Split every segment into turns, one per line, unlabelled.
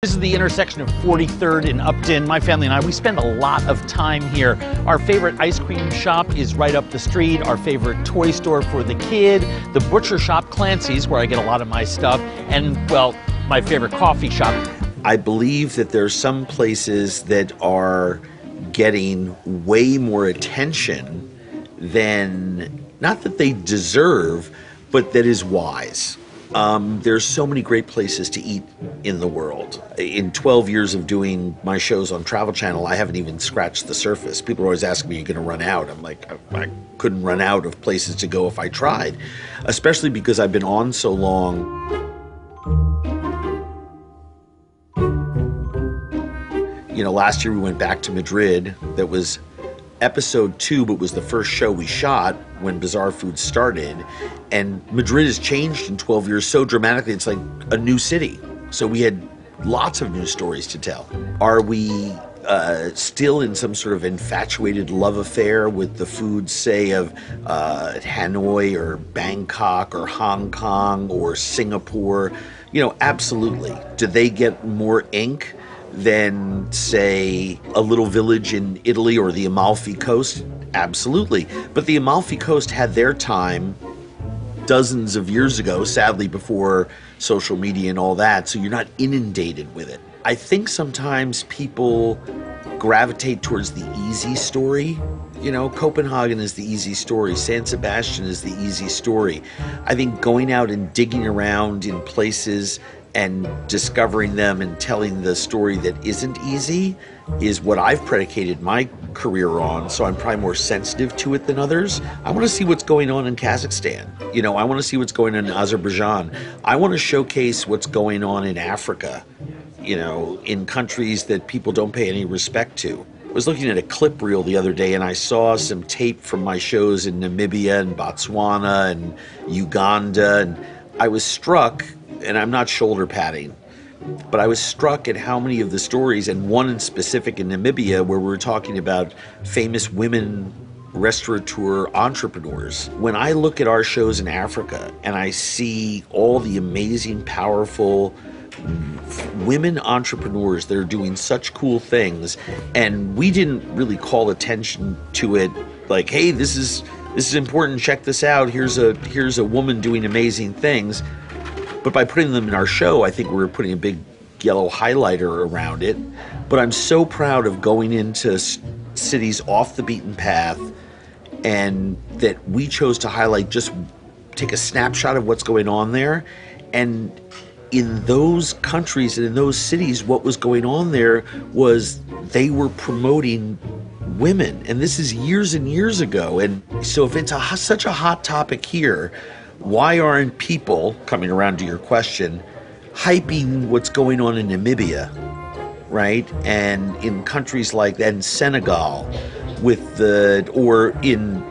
This is the intersection of 43rd and Upton. My family and I, we spend a lot of time here. Our favorite ice cream shop is right up the street. Our favorite toy store for the kid. The butcher shop, Clancy's, where I get a lot of my stuff. And, well, my favorite coffee shop.
I believe that there are some places that are getting way more attention than, not that they deserve, but that is wise. There's so many great places to eat in the world. In 12 years of doing my shows on Travel Channel, I haven't even scratched the surface. People are always asking me, are you going to run out? I'm like, I couldn't run out of places to go if I tried, especially because I've been on so long. You know, last year we went back to Madrid. That was episode 2, but was the first show we shot when Bizarre Foods started. And Madrid has changed in 12 years so dramatically, it's like a new city. So we had lots of new stories to tell. Are we still in some sort of infatuated love affair with the food, say, of Hanoi or Bangkok or Hong Kong or Singapore? You know, absolutely. Do they get more ink than, say, a little village in Italy or the Amalfi Coast? Absolutely. But the Amalfi Coast had their time dozens of years ago, sadly before social media and all that, so you're not inundated with it. I think sometimes people gravitate towards the easy story. You know, Copenhagen is the easy story. San Sebastian is the easy story. I think going out and digging around in places and discovering them and telling the story that isn't easy is what I've predicated my career on, so I'm probably more sensitive to it than others. I want to see what's going on in Kazakhstan. You know, I want to see what's going on in Azerbaijan. I want to showcase what's going on in Africa, you know, in countries that people don't pay any respect to. I was looking at a clip reel the other day and I saw some tape from my shows in Namibia and Botswana and Uganda, and I was struck, and I'm not shoulder padding, but I was struck at how many of the stories, and one in specific in Namibia where we were talking about famous women restaurateur entrepreneurs. When I look at our shows in Africa and I see all the amazing, powerful women entrepreneurs that are doing such cool things, and we didn't really call attention to it like, hey, this is important, check this out, here's a woman doing amazing things. But by putting them in our show, I think we're putting a big yellow highlighter around it. But I'm so proud of going into cities off the beaten path, and that we chose to highlight, just take a snapshot of what's going on there. And in those countries and in those cities, what was going on there was they were promoting women. And this is years and years ago. And so if it's such a hot topic here, why aren't people, coming around to your question, hyping what's going on in Namibia, right? And in countries like that, in Senegal, or in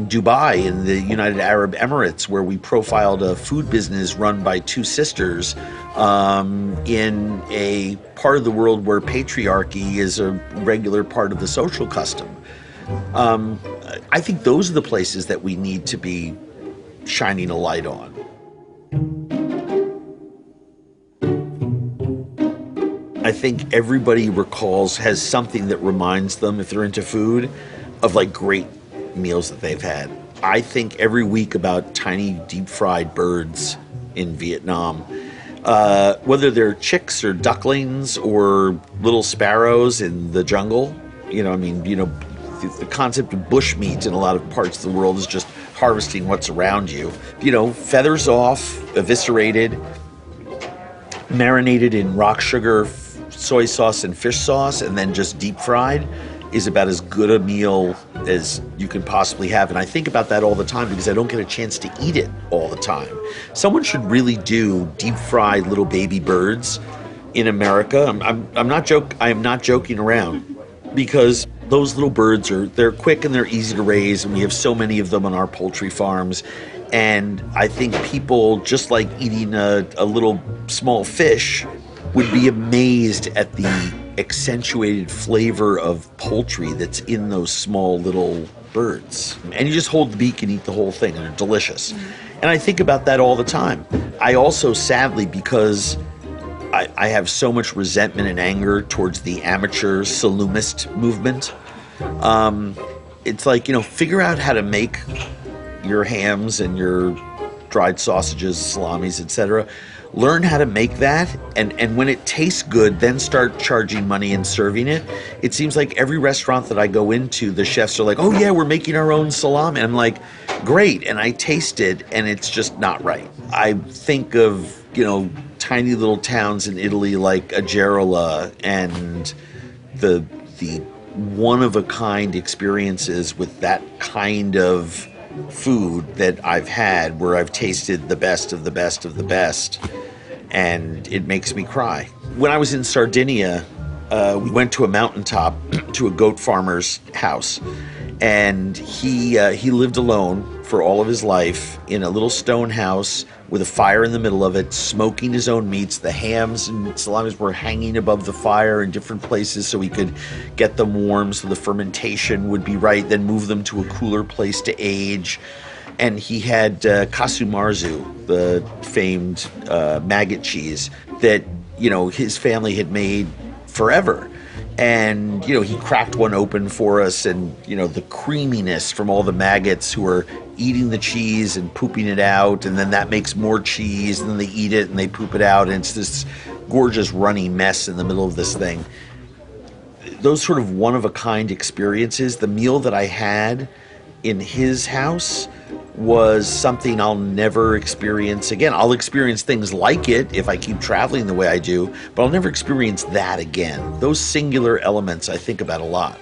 Dubai, in the United Arab Emirates, where we profiled a food business run by two sisters in a part of the world where patriarchy is a regular part of the social custom. I think those are the places that we need to be shining a light on. I think everybody has something that reminds them, if they're into food, of like great meals that they've had. I think every week about tiny deep fried birds in Vietnam, whether they're chicks or ducklings or little sparrows in the jungle. You know, I mean, you know, the concept of bushmeat in a lot of parts of the world is just harvesting what's around you. You know, feathers off, eviscerated, marinated in rock sugar, soy sauce, and fish sauce, and then just deep fried is about as good a meal as you can possibly have. And I think about that all the time because I don't get a chance to eat it all the time. Someone should really do deep fried little baby birds in America. I am not joking around, because those little birds they're quick and they're easy to raise, and we have so many of them on our poultry farms. And I think people, just like eating a little small fish, would be amazed at the accentuated flavor of poultry that's in those small little birds. And you just hold the beak and eat the whole thing, and they're delicious. And I think about that all the time. I also, sadly, because I have so much resentment and anger towards the amateur salumist movement. It's like, figure out how to make your hams and your dried sausages, salamis, etc. Learn how to make that, and when it tastes good, then start charging money and serving it. It seems like every restaurant that I go into, the chefs are like, oh yeah, we're making our own salami. And I'm like, great, and I taste it, and it's just not right. I think of, tiny little towns in Italy like Agerola and the one-of-a-kind experiences with that kind of food that I've had, where I've tasted the best of the best of the best, and it makes me cry. When I was in Sardinia, we went to a mountaintop to a goat farmer's house, and he lived alone for all of his life in a little stone house with a fire in the middle of it, smoking his own meats. The hams and salamis were hanging above the fire in different places so he could get them warm so the fermentation would be right, then move them to a cooler place to age. And he had casu marzu, the famed maggot cheese that, his family had made forever. And, he cracked one open for us, and, the creaminess from all the maggots who are eating the cheese and pooping it out, and then that makes more cheese, and then they eat it and they poop it out, and it's this gorgeous runny mess in the middle of this thing. Those sort of one-of-a-kind experiences, the meal that I had in his house was something I'll never experience again. I'll experience things like it if I keep traveling the way I do, but I'll never experience that again. Those singular elements I think about a lot.